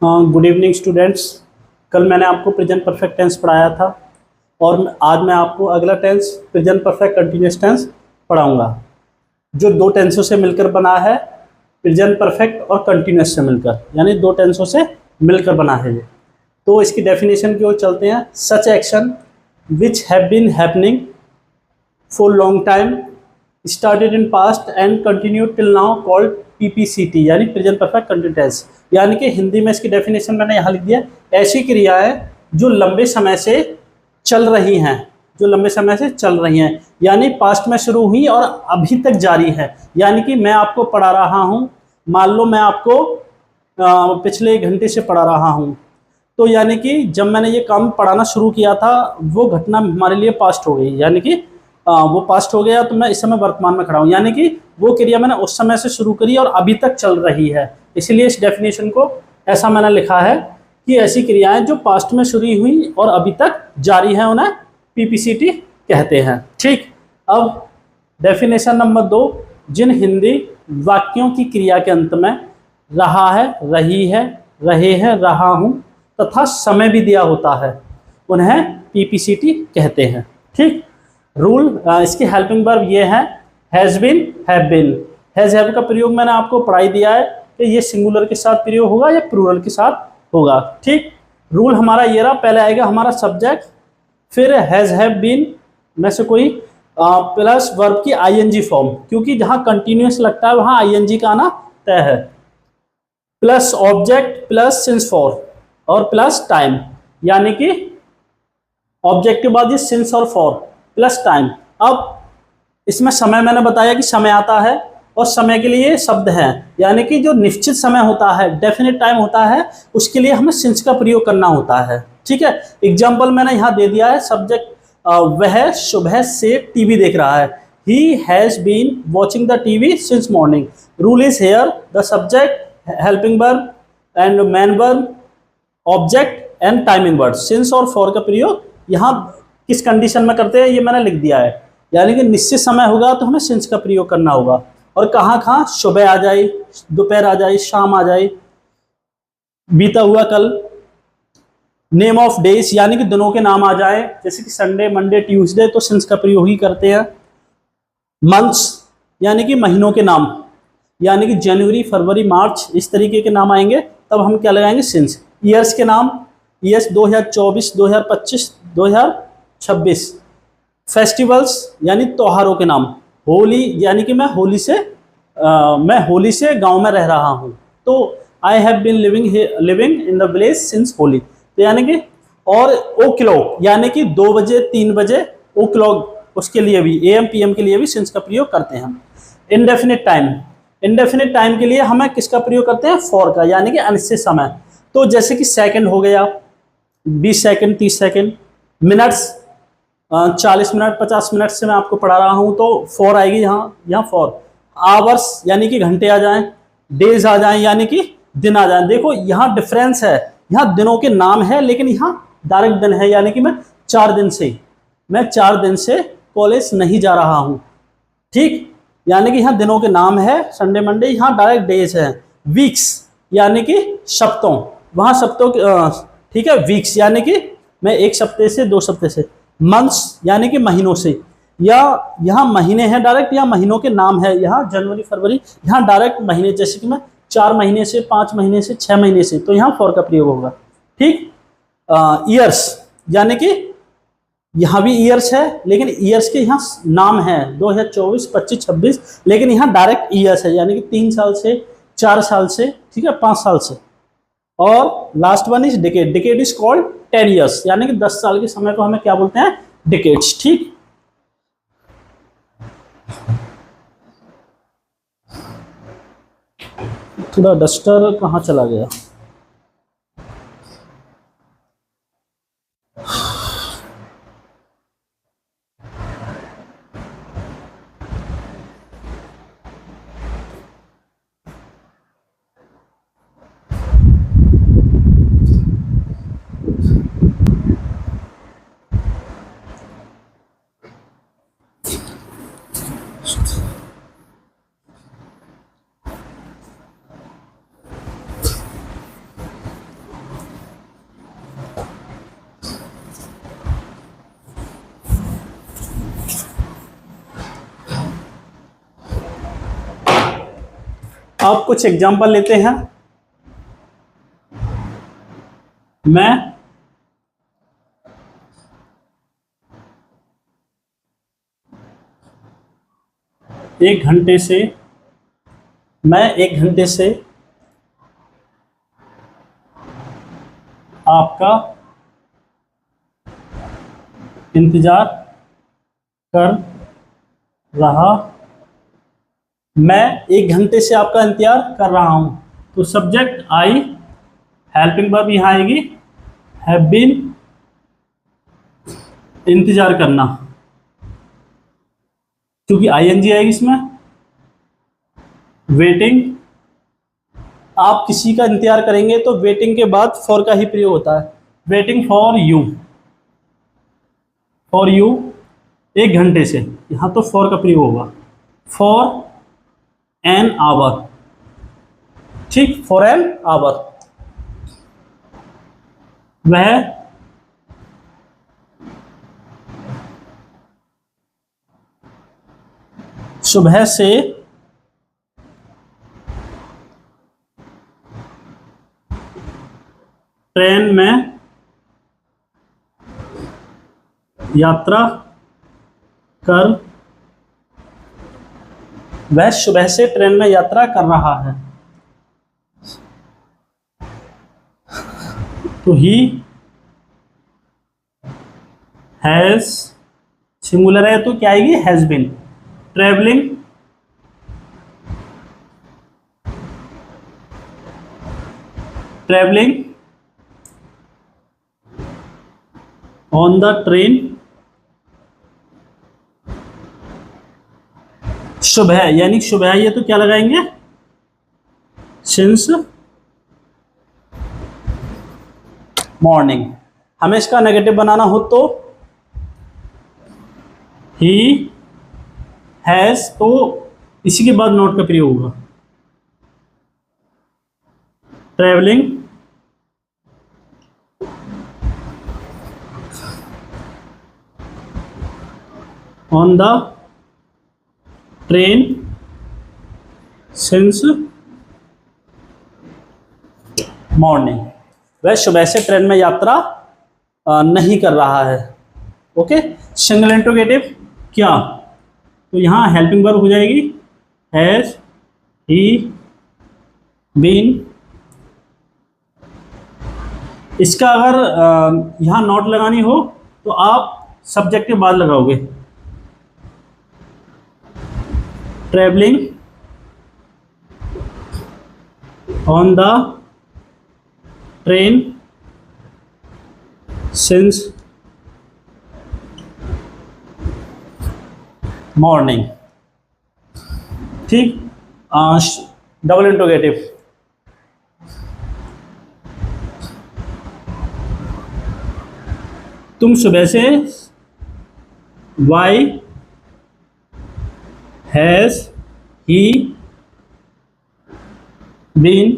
Good evening students. कल मैंने आपको प्रेजेंट परफेक्ट टेंस पढ़ाया था और आज मैं आपको अगला tense present perfect continuous tense पढ़ाऊंगा, जो दो टेंसों से मिलकर बना है। प्रेजेंट परफेक्ट और कंटिन्यूअस से मिलकर, यानी दो टेंसों से मिलकर बना है ये। तो इसकी डेफिनेशन की ओर चलते हैं। Such action which have been happening for long time, started in past and continued till now, called PPCT, यानी प्रेजेंट परफेक्ट कंटिन्यूअस टेंस। यानी कि हिंदी में इसकी डेफिनेशन मैंने यहाँ लिख दिया, ऐसी क्रियाएं जो लंबे समय से चल रही हैं, जो लंबे समय से चल रही हैं, यानी पास्ट में शुरू हुई और अभी तक जारी है। यानी कि मैं आपको पढ़ा रहा हूँ, मान लो मैं आपको पिछले 1 घंटे से पढ़ा रहा हूँ, तो यानी कि जब मैंने ये काम पढ़ाना शुरू किया था वो घटना हमारे लिए पास्ट हो गई, यानी कि वो पास्ट हो गया, तो मैं इस समय वर्तमान में खड़ा हूँ, यानी कि वो क्रिया मैंने उस समय से शुरू करी और अभी तक चल रही है। इसीलिए इस डेफिनेशन को ऐसा मैंने लिखा है कि ऐसी क्रियाएं जो पास्ट में शुरू हुई और अभी तक जारी है उन्हें पीपीसीटी कहते हैं। ठीक, अब डेफिनेशन नंबर 2, जिन हिंदी वाक्यों की क्रिया के अंत में रहा है, रही है, रहे हैं, रहा हूँ तथा समय भी दिया होता है, उन्हें पीपीसीटी कहते हैं। ठीक, रूल इसके हेल्पिंग वर्ब ये है, has been, have been. Has have का प्रयोग मैंने आपको पढ़ाई दिया है कि ये सिंगुलर के साथ प्रयोग होगा या प्लूरल के साथ होगा। ठीक, रूल हमारा ये रहा, पहले आएगा हमारा सब्जेक्ट, फिर हैज़ हैव बीन में से कोई प्लस वर्ब की आईएनजी फॉर्म, क्योंकि जहाँ कंटिन्यूअस लगता है वहाँ आईएनजी का आना तय है, plus object plus since for और प्लस टाइम, यानी कि ऑब्जेक्ट के बाद ये सिंस और फॉर प्लस टाइम। अब इसमें समय मैंने बताया कि समय आता है और समय के लिए शब्द है, यानी कि जो निश्चित समय होता है, डेफिनेट टाइम होता है, उसके लिए हमें सिंस का प्रयोग करना होता है। ठीक है, एग्जाम्पल मैंने यहाँ दे दिया है, सब्जेक्ट वह सुबह से टीवी देख रहा है, he has been watching the TV since morning. Rule is here, the subject, helping verb and main verb, object and timing word. Since और फॉर का प्रयोग यहाँ किस कंडीशन में करते हैं ये मैंने लिख दिया है, यानी कि निश्चित समय होगा तो हमें सिंस का प्रयोग करना होगा। और कहाँ कहाँ, सुबह आ जाए, दोपहर आ जाए, शाम आ जाए, बीता हुआ कल, नेम ऑफ डेज यानी कि दिनों के नाम आ जाए, जैसे कि संडे, मंडे, ट्यूसडे, तो सिंस का प्रयोग ही करते हैं। मंथ्स यानी कि महीनों के नाम, यानी कि जनवरी, फरवरी, मार्च, इस तरीके के नाम आएंगे, तब हम क्या लगाएंगे, सिंस। ईयर्स के नाम, ईयर्स 2024, 2025, 2026। फेस्टिवल्स यानी त्योहारों के नाम, होली यानी कि मैं होली से गांव में रह रहा हूं, तो I have been living in the village since Holi, तो यानी कि। और ओ क्लॉक यानी कि 2 बजे, 3 बजे, ओ क्लॉक उसके लिए भी, एएम पीएम के लिए भी सिंस का प्रयोग करते हैं हम। इनडेफिनिट टाइम, इनडेफिनिट टाइम के लिए हमें किसका प्रयोग करते हैं, फॉर का, यानी कि अनिश्चित समय। तो जैसे कि सेकंड हो गया, 20 second, 30 second, minutes 40 minute, 50 minute से मैं आपको पढ़ा रहा हूं, तो फॉर आएगी यहाँ फॉर। आवर्स यानी कि घंटे आ जाएं, डेज आ जाएं यानी कि दिन आ जाएं। देखो यहाँ डिफरेंस है, यहाँ दिनों के नाम है लेकिन यहाँ डायरेक्ट दिन है, यानी कि मैं 4 दिन से कॉलेज नहीं जा रहा हूँ। ठीक, यानी कि यहाँ दिनों के नाम है, संडे मंडे, यहाँ डायरेक्ट डेज है। वीक्स यानी कि सप्तों, वहाँ सप्तों, ठीक है, वीक्स यानी कि मैं 1 सप्ते से 2 सप्ते से। मंथ्स यानी कि महीनों से, या यहाँ महीने हैं डायरेक्ट, या महीनों के नाम है, यहाँ जनवरी, फरवरी, यहाँ डायरेक्ट महीने, जैसे कि मैं 4 महीने से, 5 महीने से, 6 महीने से, तो यहाँ फॉर का प्रयोग होगा। ठीक, ईयर्स यानी कि यहाँ भी ईयर्स है लेकिन ईयर्स के यहाँ नाम है 2024, 25, 26, लेकिन यहाँ डायरेक्ट ईयर्स है, यानी कि 3 साल से, 4 साल से, ठीक है, 5 साल से। और last one is decade, decade is called 10 years, यानी कि 10 साल के समय को हमें क्या बोलते हैं, डिकेड्स। ठीक, थोड़ा डस्टर कहाँ चला गया, अब कुछ एग्जांपल लेते हैं। मैं 1 घंटे से आपका इंतजार कर रहा मैं 1 घंटे से आपका इंतजार कर रहा हूं। तो सब्जेक्ट आई, हेल्पिंग वर्ब यहां आएगी हैव बीन, इंतजार करना क्योंकि आईएनजी आएगी इसमें। वेटिंग, आप किसी का इंतजार करेंगे तो वेटिंग के बाद फॉर का ही प्रयोग होता है। वेटिंग फॉर यू, 1 घंटे से, यहां तो फॉर का प्रयोग होगा। फॉर एन आवर, ठीक, फॉर एन आवर। वह सुबह से ट्रेन में यात्रा कर वह सुबह से ट्रेन में यात्रा कर रहा है। तो ही हैज, सिंगुलर है तो क्या आएगी, has been. Travelling, on the train, सुबह यानी सुबह ये तो क्या लगाएंगे, सिंस मॉर्निंग। हमें इसका नेगेटिव बनाना हो तो ही हैज, तो इसी के बाद नॉट का प्रयोग होगा। Travelling on the train since morning, वह सुबह से ट्रेन में यात्रा नहीं कर रहा है। ओके, सिंगल इंट्रोगेटिव क्या, तो यहाँ हेल्पिंग वर्ब हो जाएगी हैज ही बीन। इसका अगर यहाँ नॉट लगानी हो तो आप सब्जेक्ट के बाद लगाओगे। Travelling on the train since morning, ठीक। डबल इंट्रोगेटिव, तुम सुबह से, why has he been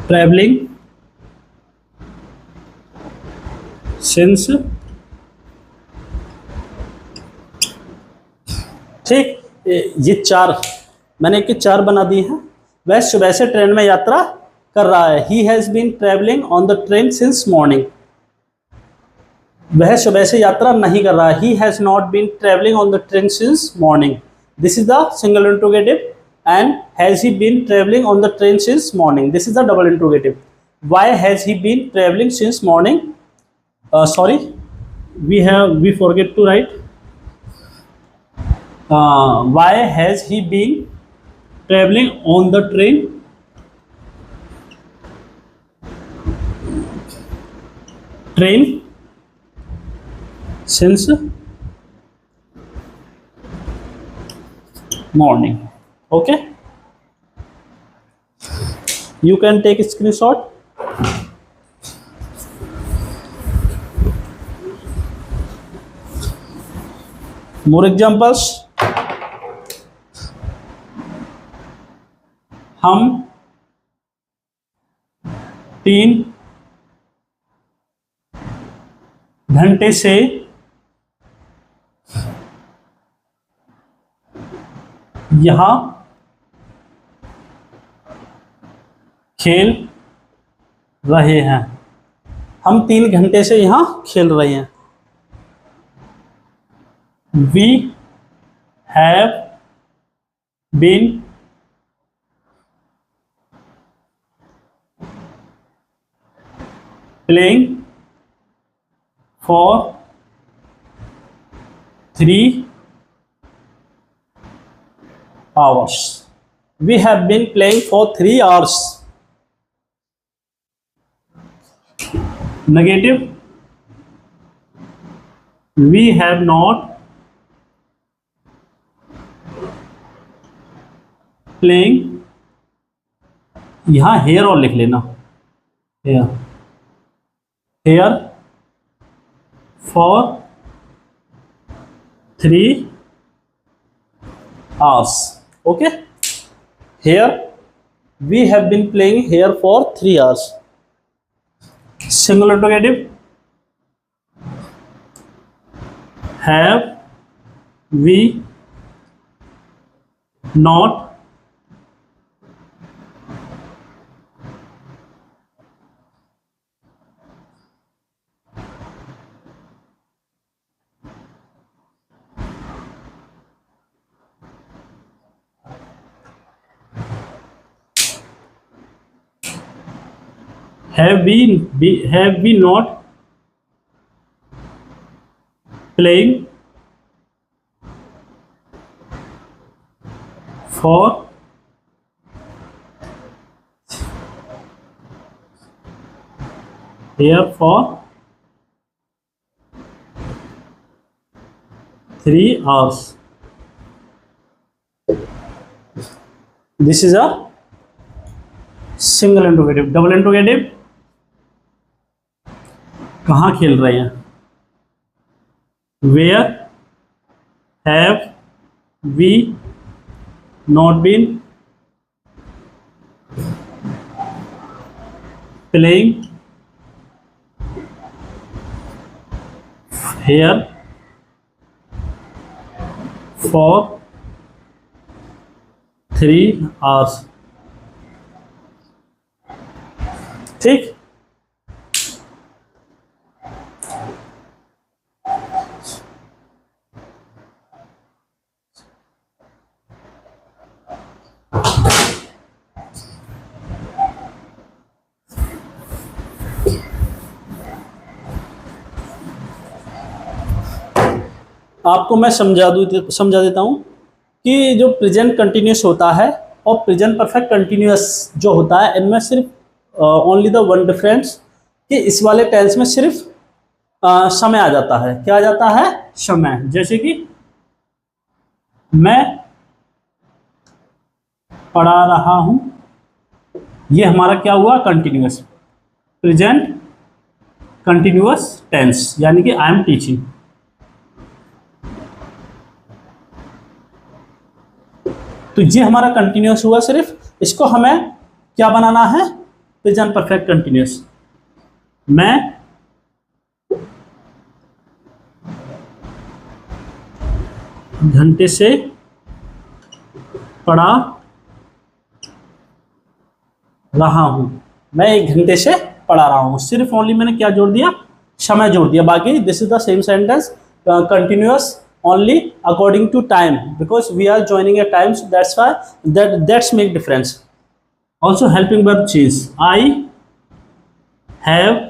travelling since, ठीक। ये 4 मैंने के 4 बना दिए हैं। वह सुबह से ट्रेन में यात्रा कर रहा है। He has been travelling on the train since morning, वह सुबह से यात्रा नहीं कर रहा है। He has not been travelling on the train since morning, this is the single interrogative. And has he been travelling on the train since morning, this is the double interrogative. Why has he been travelling since morning, sorry, we forget to write why has he been traveling on the train since morning. Okay, you can take a screenshot. More examples. हम 3 घंटे से यहाँ खेल रहे हैं। हम 3 घंटे से यहाँ खेल रहे हैं। We have been playing for 3 hours. We have been playing for 3 hours. Negative. We have not playing. यहाँ हेयर और लिख लेना, here here for 3 hours. Okay, here we have been playing here for 3 hours. Single interrogative. Have we not have we not playing for here for 3 hours. This is a single interrogative. Double interrogative. कहाँ खेल रहे हैं? Where have we not been playing here for 3 hours. ठीक, आपको मैं समझा देता हूँ कि जो प्रेजेंट कंटिन्यूस होता है और प्रेजेंट परफेक्ट कंटिन्यूस जो होता है, इनमें सिर्फ ओनली द वन डिफरेंस कि इस वाले टेंस में सिर्फ समय आ जाता है। क्या आ जाता है? समय। जैसे कि मैं पढ़ा रहा हूँ, ये हमारा क्या हुआ? कंटिन्यूस, प्रेजेंट कंटिन्यूस टेंस, यानी कि आई एम टीचिंग। तो ये हमारा कंटिन्यूस हुआ, सिर्फ इसको हमें क्या बनाना है? Present perfect continuous. मैं घंटे से पढ़ा रहा हूं, मैं 1 घंटे से पढ़ा रहा हूं। सिर्फ ओनली मैंने क्या जोड़ दिया? समय जोड़ दिया। बाकी this is the same sentence, continuous only according to time, because we are joining a time, so that's why that's make difference. Also helping verb change. I have